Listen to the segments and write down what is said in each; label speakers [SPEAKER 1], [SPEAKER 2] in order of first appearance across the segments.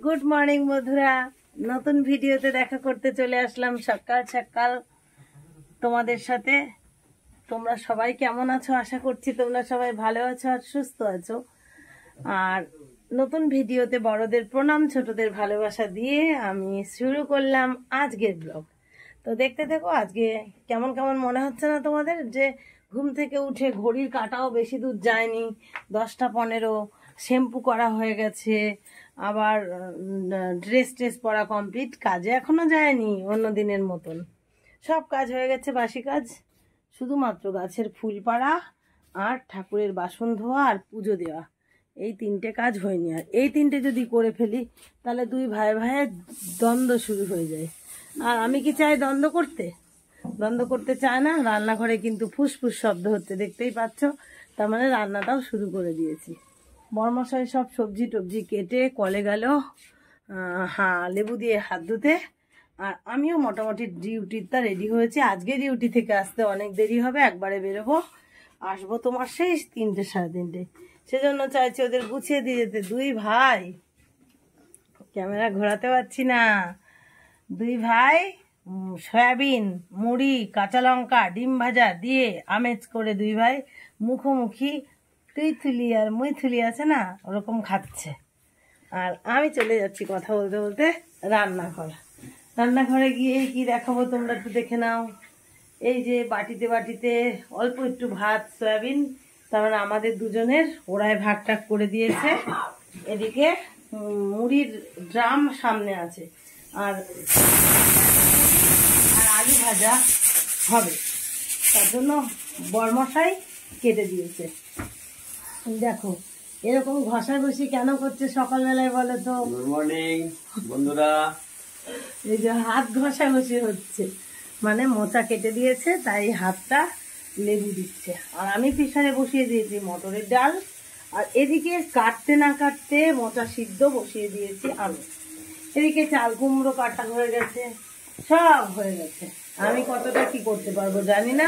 [SPEAKER 1] Good morning বন্ধুরা, নতুন ভিডিওতে দেখা করতে চলে আসলাম সকাল সকাল তোমাদের সাথে। তোমরা সবাই কেমন আছো? আশা করছি তোমরা সবাই ভালো আছো আর সুস্থ আছো। আর নতুন ভিডিওতে বড়দের প্রণাম, ছোটদের ভালোবাসা দিয়ে আমি শুরু করলাম আজকের ব্লগ। তো দেখতে দেখো আজকে কেমন কেমন মনে হচ্ছে না তোমাদের? যে ঘুম থেকে উঠে ঘড়ির কাঁটাও বেশি দূর যায়নি, 10টা 15, শ্যাম্পু করা হয়ে গেছে, আবার ড্রেস পরা কমপ্লিট, কাজে এখনো যায়নি অন্য দিনের মতন। সব কাজ হয়ে গেছে, বাসি কাজ শুধুমাত্র গাছের ফুল পাড়া আর ঠাকুরের বাসন ধোয়া আর পুজো দেওয়া, এই 3টে কাজ হয়নি। আর এই 3টে যদি করে ফেলি তাহলে দুই ভাইয়ের দ্বন্দ্ব শুরু হয়ে যায়। আর আমি কি চাই দ্বন্দ্ব করতে চায় না। রান্নাঘরে কিন্তু ফুসফুস শব্দ হচ্ছে, দেখতেই পাচ্ছ। তার মানে রান্নাটাও শুরু করে দিয়েছি। বরমশাই সব সবজি টবজি কেটে কলে গেল লেবু দিয়ে হাত ধুতে। আর আমিও মোটামুটি ডিউটিটা রেডি হয়েছি। আজকে ডিউটি থেকে আসতে অনেক দেরি হবে, একবারে বেরোবো, আসবো তোমার সেই 3টে 3:30। সেজন্য চাইছি ওদের গুছিয়ে দিয়ে যেতে। দুই ভাই, ক্যামেরা ঘোরাতে পারছি না, দুই ভাই সয়াবিন, মুড়ি, কাঁচা লঙ্কা, ডিম ভাজা দিয়ে আমেজ করে দুই ভাই মুখোমুখি তুই থুলি আর মুই থুলি আছে না, ওরকম খাচ্ছে। আর আমি চলে যাচ্ছি কথা বলতে বলতে রান্নাঘরে গিয়ে কি দেখাবো তোমরা একটু দেখে নাও। এই যে বাটিতে অল্প একটু ভাত, সয়াবিন, তার মানে আমাদের দুজনের ওরাই ভাগ টাগ করে দিয়েছে। এদিকে মুড়ির ড্রাম সামনে আছে, আর আলু ভাজা হবে, তার জন্য বরমশাই কেটে দিয়েছে। দেখো এরকম ঘষাঘষি কেন করছে সকালবেলায় বলো তো?
[SPEAKER 2] গুড মর্নিং বন্ধুরা।
[SPEAKER 1] এই যে হাত ঘষাঘষি হচ্ছে, মানে মোচা কেটে দিয়েছে তাই হাতটা লেবু দিচ্ছে। আর আমি প্রেসারে বসিয়ে দিয়েছি মটরের ডাল, আর এদিকে কাটতে না কাটতে মোচা সিদ্ধ বসিয়ে দিয়েছি আমি। এদিকে চাল কুমড়ো কাটা হয়ে গেছে, সব হয়ে গেছে। আমি কতটা কি করতে পারবো জানি না,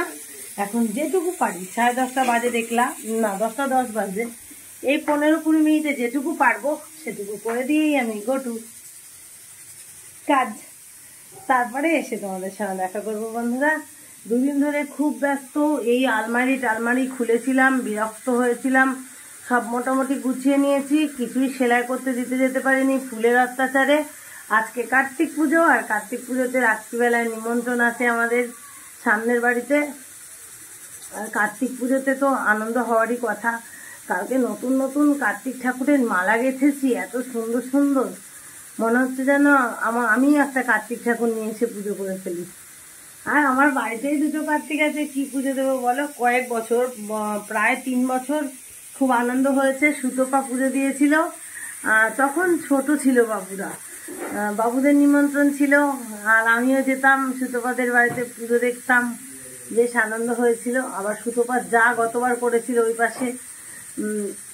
[SPEAKER 1] এখন যেটুকু পারি। 10:30 বাজে দেখলাম, না 10:10 বাজে, এই 15-20 মিনিটে যেটুকু পারবো সেটুকু করে দিয়েই আমি গোটু কাজ। তারপরে এসে তোমাদের সাথে দেখা করবো বন্ধুরা। দুদিন ধরে খুব ব্যস্ত, এই আলমারি খুলেছিলাম, বিরক্ত হয়েছিলাম, সব মোটামুটি গুছিয়ে নিয়েছি, কিছুই সেলাই করতে দিতে যেতে পারিনি ফুলের অত্যাচারে। আজকে কার্তিক পুজো, আর কার্তিক পুজোতে রাত্রিবেলায় নিমন্ত্রণ আছে আমাদের সামনের বাড়িতে। আর কার্তিক পুজোতে তো আনন্দ হওয়ারই কথা। কালকে নতুন নতুন কার্তিক ঠাকুরের মালা গেঁথেছি, এত সুন্দর সুন্দর, মনে হচ্ছে যেন আমি একটা কার্তিক ঠাকুর নিয়ে এসে পুজো করে ফেলি। আর আমার বাড়িতেই 2টো কার্তিক আছে, কি পুজো দেবো বলো? কয়েক বছর, প্রায় 3 বছর খুব আনন্দ হয়েছে। সুতপা পুজো দিয়েছিল, তখন ছোট ছিল বাবুরা, বাবুদের নিমন্ত্রণ ছিল, আর আমিও যেতাম সুতপাদের বাড়িতে পুজো দেখতাম, বেশ আনন্দ হয়েছিল। আবার সুতপা যা গতবার করেছিল ওই পাশে,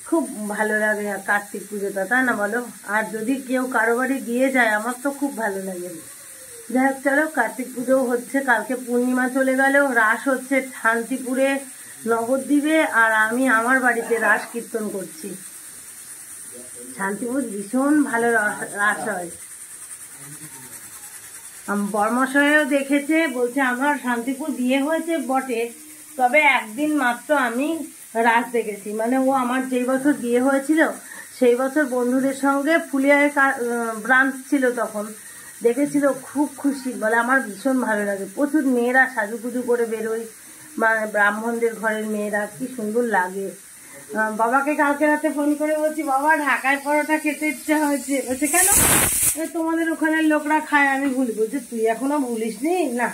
[SPEAKER 1] খুব ভালো লাগে কার্তিক পুজোটা, তাই না বলো? আর যদি কেউ কারো বাড়ি দিয়ে যায় আমার তো খুব ভালো লাগে। যাই হোক, চলো, কার্তিক পুজোও হচ্ছে, কালকে পূর্ণিমা চলে গেল, রাস হচ্ছে শান্তিপুরে নবদ্বীপে, আর আমি আমার বাড়িতে রাস কীর্তন করছি। শান্তিপুর ভীষণ ভালো রাস হয়। বর্মশাইও দেখেছে, বলছে আমার শান্তিপুর বিয়ে হয়েছে বটে, তবে একদিন মাত্র আমি রাস দেখেছি। মানে ও আমার যেই বছর বিয়ে হয়েছিল সেই বছর বন্ধুদের সঙ্গে ফুলিয়ায় ব্রাঞ্চ ছিল, তখন দেখেছিল, খুব খুশি, বলে আমার ভীষণ ভালো লাগে। প্রচুর মেয়েরা সাজুগুজু করে বেরোয়, মানে ব্রাহ্মণদের ঘরের মেয়েরা, কি সুন্দর লাগে। বাবাকে কালকে রাতে ফোন করে বলছি, বাবা ঢাকায় পরোটা খেতে ইচ্ছা হয়েছে। বলছে কেন? তোমাদের ওখানের লোকরা খায়, আমি ভুলি। বলছে তুই এখনো ভুলিস নি? না।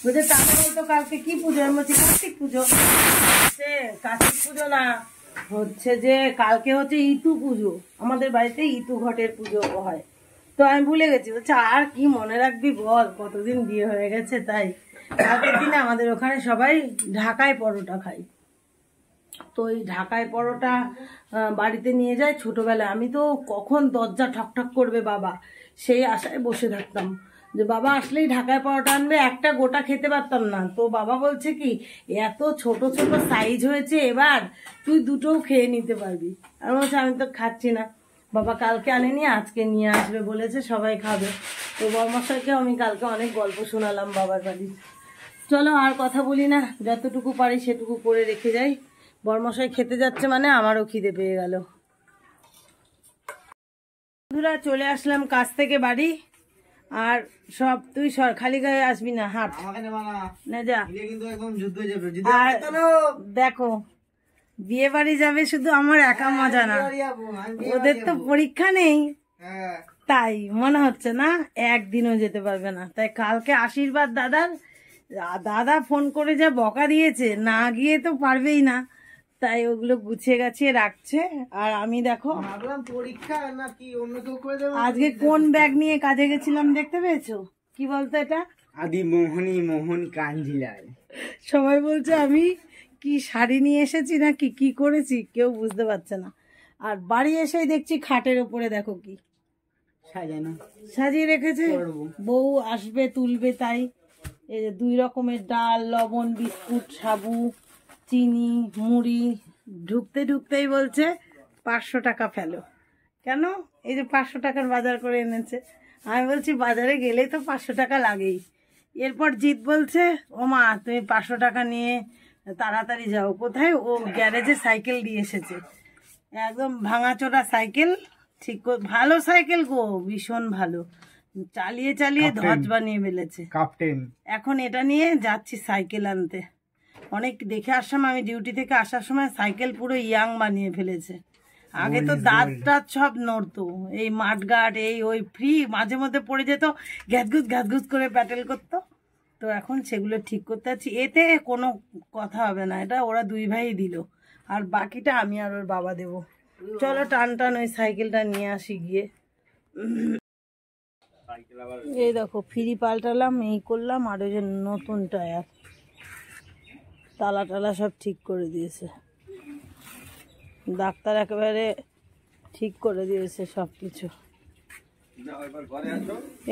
[SPEAKER 1] বলছে তাহলে বলতো কালকে কি পুজো? আমি বলছি কার্তিক পুজো। কার্তিক পুজো না, হচ্ছে যে কালকে হচ্ছে ইতু পুজো, আমাদের বাড়িতে ইতু ঘটের পুজো হয়। তো আমি ভুলে গেছি। বলছে আর কি মনে রাখবি বল, কতদিন বিয়ে হয়ে গেছে। তাই কালকের দিনে আমাদের ওখানে সবাই ঢাকায় পরোটা খায়। তো এই ঢাকায় পরোটা বাড়িতে নিয়ে যায়। ছোটবেলায় আমি তো কখন দরজা ঠকঠক করবে বাবা, সেই আশায় বসে থাকতাম যে বাবা আসলেই ঢাকায় পরোটা আনবে, একটা গোটা খেতে পারতাম না। তো বাবা বলছে কি, এত ছোট ছোট সাইজ হয়েছে এবার, তুই 2টোও খেয়ে নিতে পারবি। আমি বলছি আমি তো খাচ্ছি না। বাবা কালকে আনেনি, আজকে নিয়ে আসবে বলেছে, সবাই খাবে। তো বর্মশাইকে আমি কালকে অনেক গল্প শোনালাম বাবার বাড়ি। চলো আর কথা বলি না, যতটুকু পারি সেটুকু করে রেখে যাই। বর্মশাই খেতে যাচ্ছে মানে আমারও খিদে পেয়ে গেল। বন্ধুরা চলে আসলাম কাছ থেকে বাড়ি। আর সব তুই সর, খালি গায়ে আসবি না, হাট না যা। আর দেখো বিয়ে বাড়ি যাবে শুধু আমার একা মজা না, ওদের তো পরীক্ষা নেই, তাই মনে হচ্ছে না একদিনও যেতে পারবে না। তাই কালকে আশীর্বাদ দাদার, দাদা ফোন করে যা বকা দিয়েছে, না গিয়ে তো পারবেই না, তাই ওগুলো গুছিয়ে গাছিয়ে রাখছে। আর আমি দেখো
[SPEAKER 3] পরীক্ষা না কি অন্য কেউ করে দেবে।
[SPEAKER 1] আজকে কোন ব্যাগ নিয়ে কাজে গেছিলাম দেখতে পেয়েছো? কি বলতো এটা?
[SPEAKER 3] আদি মোহন কাঞ্জিলাল।
[SPEAKER 1] সবাই বলছে আমি কি শাড়ি নিয়ে এসেছি না কি করেছি, কেউ বুঝতে পারছে না। আর বাড়ি এসেই দেখছি খাটের উপরে দেখো কি
[SPEAKER 3] সাজানো,
[SPEAKER 1] সাজিয়ে রেখেছে। বউ আসবে তুলবে, তাই এই যে 2 রকমের ডাল, লবণ, বিস্কুট, সাবু, চিনি, মুড়ি। ঢুকতেই বলছে 500 টাকা ফেলো। কেন? এই যে 500 টাকার বাজার করে এনেছে। আমি বলছি বাজারে গেলেই তো 500 টাকা লাগেই। এরপর জিৎ বলছে ও মা তুমি 500 টাকা নিয়ে তাড়াতাড়ি যাও। কোথায়? ও গ্যারেজে সাইকেল দিয়ে এসেছে, একদম ভাঙাচোরা সাইকেল। ঠিক ভালো সাইকেল গো, ভীষণ ভালো, চালিয়ে ধ্বজ বানিয়ে ফেলেছে
[SPEAKER 3] ক্যাপ্টেন।
[SPEAKER 1] এখন এটা নিয়ে যাচ্ছি সাইকেল আনতে। অনেক দেখে আসলাম আমি ডিউটি থেকে আসার সময়, সাইকেল পুরো ইয়াং বানিয়ে ফেলেছে। আগে তো দাঁত টাত সব নড়তো, এই মাঠঘাট এই ওই ফ্রি মাঝে মধ্যে পড়ে যেত, ঘ্যাতঘুস করে প্যাটেল করতো। তো এখন সেগুলো ঠিক করতে আছি, এতে কোনো কথা হবে না, এটা ওরা 2 ভাই দিল, আর বাকিটা আমি আর ওর বাবা দেবো। চলো টান ওই সাইকেলটা নিয়ে আসি গিয়ে। এই দেখো ফ্রি পাল্টালাম, এই করলাম, আর ওই যে নতুন টায়ার, তালা সব ঠিক করে দিয়েছে ডাক্তার, একেবারে ঠিক করে দিয়েছে সব কিছু।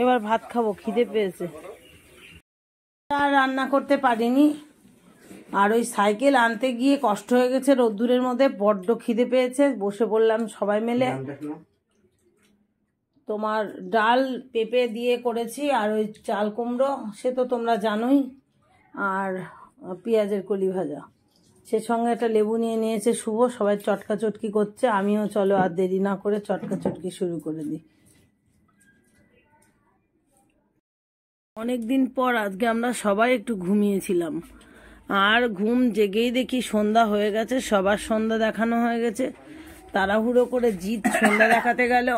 [SPEAKER 1] এবার ভাত খাবো, খিদে পেয়েছে। আর রান্না করতে পারিনি, আর ওই সাইকেল আনতে গিয়ে কষ্ট হয়ে গেছে রোদ্দুরের মধ্যে, বড্ড খিদে পেয়েছে। বসে পড়লাম সবাই মিলে। তোমার ডাল পেঁপে দিয়ে করেছি, আর ওই চাল কুমড়ো সে তো তোমরা জানোই, আর পেঁয়াজের কলি ভাজা, সে সঙ্গে একটা লেবু নিয়ে নিয়েছে শুভ। সবাই চটকা চটকি করছে, আমিও চলো আর দেরি না করে চটকা চটকি শুরু করে দিই। অনেকদিন পর আজকে আমরা সবাই একটু ঘুমিয়েছিলাম, আর ঘুম জেগেই দেখি সন্ধ্যা হয়ে গেছে, সবার সন্ধ্যা দেখানো হয়ে গেছে। তাড়াহুড়ো করে জিৎ সন্ধ্যা দেখাতে গেল,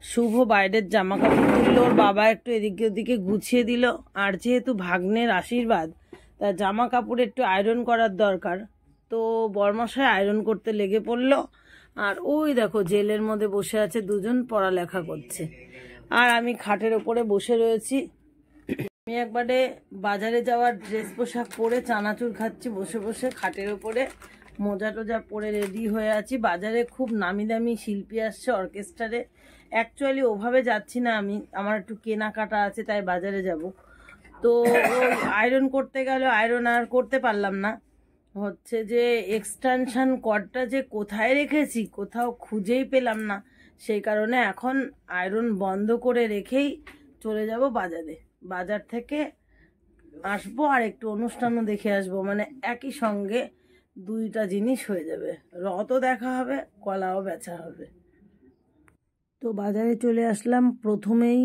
[SPEAKER 1] শুভ বাইরের জামা কাপড় তুললো, ওর বাবা একটু এদিকে ওদিকে গুছিয়ে দিল। আর যেহেতু ভাগ্নের আশীর্বাদ, তার জামা কাপড় একটু আয়রন করার দরকার, তো বর্মশাই আয়রন করতে লেগে পড়লো। আর ওই দেখো জেলের মধ্যে বসে আছে, 2জন পড়ালেখা করছে, আর আমি খাটের ওপরে বসে রয়েছি। আমি একবারে বাজারে যাওয়ার ড্রেস পোশাক পরে চানাচুর খাচ্ছি বসে বসে খাটের ওপরে, মোজা টোজা পরে রেডি হয়ে আছি। বাজারে খুব নামি দামি শিল্পী আসছে অর্কেস্ট্রারে। অ্যাকচুয়ালি ওভাবে যাচ্ছি না আমি, আমার একটু কেনাকাটা আছে, তাই বাজারে যাব। তো ওই আয়রন করতে গেলে আয়রন আর করতে পারলাম না, হচ্ছে যে এক্সটেনশন কর্ডটা যে কোথায় রেখেছি কোথাও খুঁজেই পেলাম না, সেই কারণে এখন আয়রন বন্ধ করে রেখেই চলে যাব বাজারে। বাজার থেকে আসবো আর একটু অনুষ্ঠানও দেখে আসবো, মানে একই সঙ্গে 2টা জিনিস হয়ে যাবে, রথও দেখা হবে, কলাও বেচা হবে। তো বাজারে চলে আসলাম, প্রথমেই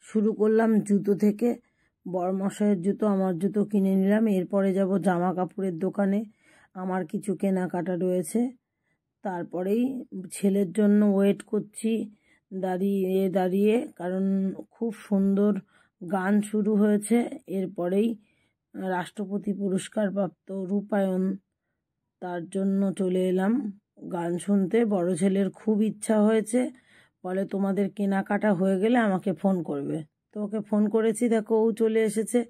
[SPEAKER 1] শুরু করলাম জুতো থেকে। বড়মশাইয়ের জুতো, আমার জুতো কিনে নিলাম। এরপরে যাব জামা কাপড়ের দোকানে, আমার কিছু কেনাকাটা রয়েছে। তারপরেই ছেলের জন্য ওয়েট করছি দাঁড়িয়ে, কারণ খুব সুন্দর গান শুরু হয়েছে। এরপরেই রাষ্ট্রপতি পুরস্কার প্রাপ্ত রূপায়ণ, তার জন্য চলে এলাম গান শুনতে। বড় ছেলের খুব ইচ্ছা হয়েছে, বলে তোমাদের কেনাকাটা হয়ে গেলে আমাকে ফোন করবে। তো ওকে ফোন করেছি, দেখো ও চলে এসেছে।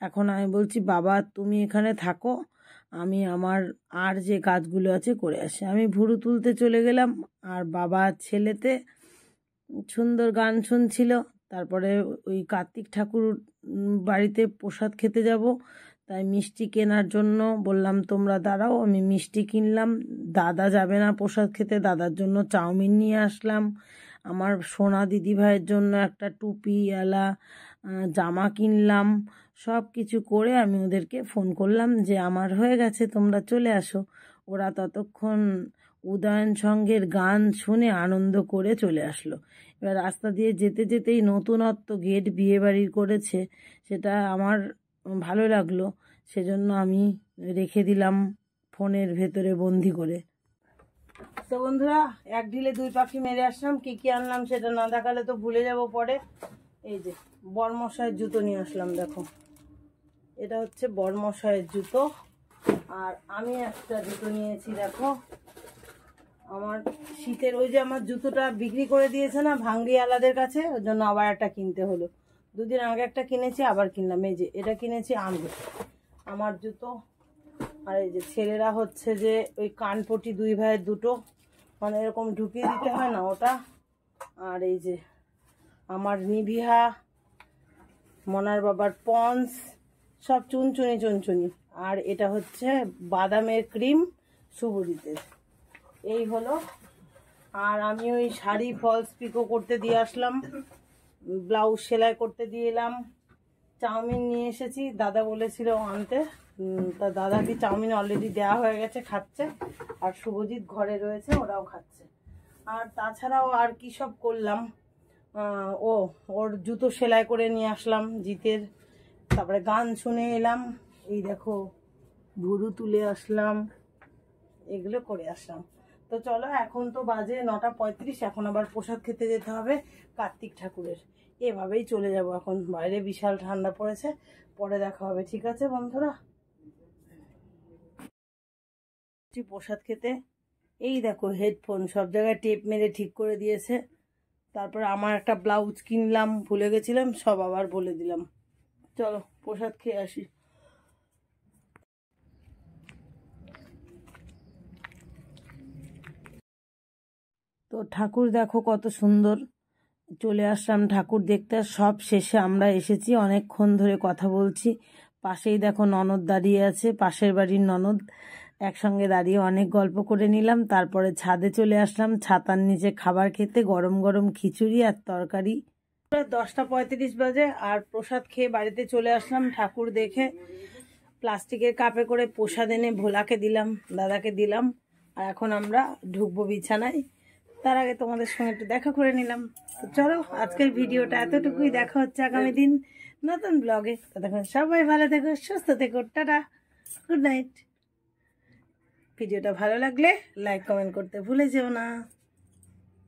[SPEAKER 1] এখন আমি বলছি বাবা তুমি এখানে থাকো, আমি আমার আর যে কাজগুলো আছে করে আসি। আমি ভুরু তুলতে চলে গেলাম, আর বাবা ছেলেতে সুন্দর গান শুনছিল। তারপরে ওই কার্তিক ঠাকুর বাড়িতে প্রসাদ খেতে যাব, তাই মিষ্টি কেনার জন্য বললাম তোমরা দাঁড়াও, আমি মিষ্টি কিনলাম। দাদা যাবে না প্রসাদ খেতে, দাদার জন্য চাউমিন নিয়ে আসলাম। আমার সোনা দিদিভাইয়ের জন্য একটা টুপিওয়ালা জামা কিনলাম। সব কিছু করে আমি ওদেরকে ফোন করলাম যে আমার হয়ে গেছে, তোমরা চলে আসো। ওরা ততক্ষণ উদয়ন সঙ্গের গান শুনে আনন্দ করে চলে আসলো। এবার রাস্তা দিয়ে যেতে যেতেই নতুনত্ব গেট বিয়েবাড়ির করেছে, সেটা আমার ভালো লাগলো, সেজন্য আমি রেখে দিলাম ফোনের ভেতরে বন্দি করে। তো বন্ধুরা, এক ঢিলে দুই পাখি মেরে আসলাম। কি কি আনলাম সেটা না দেখালে তো ভুলে যাব পরে। এই যে বরমশাইয়ের জুতো নিয়ে আসলাম, দেখো এটা হচ্ছে বরমশাইয়ের জুতো। আর আমি একটা জুতো নিয়েছি, দেখো আমার শীতের, ওই যে আমার জুতোটা বিক্রি করে দিয়েছে না ভাঙ্গিওয়ালাদের কাছে, ওর জন্য আবার একটা কিনতে হলো। দুদিন আগে একটা কিনেছি, আবার কিনলাম। এই যে এটা কিনেছি আমি, আমার জুতো। আর এই যে ছেলেরা হচ্ছে যে ওই কানপটি দুই ভাইয়ের দুটো, মানে এরকম ঢুকিয়ে দিতে হয় না ওটা। আর এই যে আমার নিভিয়া, মনার বাবার পন্স, সব চুনচুনি চুনচুনি। আর এটা হচ্ছে বাদামের ক্রিম শুভজিতের। এই হলো। আর আমি ওই শাড়ি ফলস পিকো করতে দিয়ে আসলাম, ব্লাউজ সেলাই করতে দিয়ে এলাম। চাউমিন নিয়ে এসেছি, দাদা বলেছিল আনতে, তা দাদাকে চাউমিন অলরেডি দেওয়া হয়ে গেছে, খাচ্ছে। আর শুভজিৎ ঘরে রয়েছে, ওরাও খাচ্ছে। আর তাছাড়াও আর কি সব করলাম, ওর জুতো সেলাই করে নিয়ে আসলাম জিতের। তারপরে গান শুনে এলাম, এই দেখো ভুরু তুলে আসলাম, এগুলো করে আসলাম। তো চলো, এখন তো বাজে 9:35, এখন আবার প্রসাদ খেতে যেতে হবে কার্তিক ঠাকুরের। এভাবেই চলে যাব এখন, বাইরে বিশাল ঠান্ডা পড়েছে। পরে দেখা হবে, ঠিক আছে বন্ধুরা? প্রসাদ খেতে। এই দেখো হেডফোন সব জায়গায় টেপ মেরে ঠিক করে দিয়েছে। তারপরে আমার একটা ব্লাউজ কিনলাম, ভুলে গেছিলাম, সব আবার বলে দিলাম। চলো প্রসাদ খেয়ে আসি। তো ঠাকুর দেখো কত সুন্দর, চলে আসলাম ঠাকুর দেখতে। সব শেষে আমরা এসেছি, অনেকক্ষণ ধরে কথা বলছি। পাশেই দেখো ননদ দাঁড়িয়ে আছে, পাশের বাড়ির ননদ, একসঙ্গে দাঁড়িয়ে অনেক গল্প করে নিলাম। তারপরে ছাদে চলে আসলাম ছাতার নিচে খাবার খেতে, গরম গরম খিচুড়ি আর তরকারি। 10:35 বাজে, আর প্রসাদ খেয়ে বাড়িতে চলে আসলাম। ঠাকুর দেখে প্লাস্টিকের কাপে করে প্রসাদ এনে ভোলাকে দিলাম, দাদাকে দিলাম। আর এখন আমরা ঢুকবো বিছানায়। তার আগে তোমাদের সঙ্গে একটু দেখা করে নিলাম। তো চলো, আজকের ভিডিওটা এতটুকুই। দেখা হচ্ছে আগামী দিন নতুন ব্লগে। ততক্ষণ সবাই ভালো থেকো, সুস্থ থেকো, টাটা, গুড নাইট। ভিডিওটা ভালো লাগলে লাইক কমেন্ট করতে ভুলে যেও না।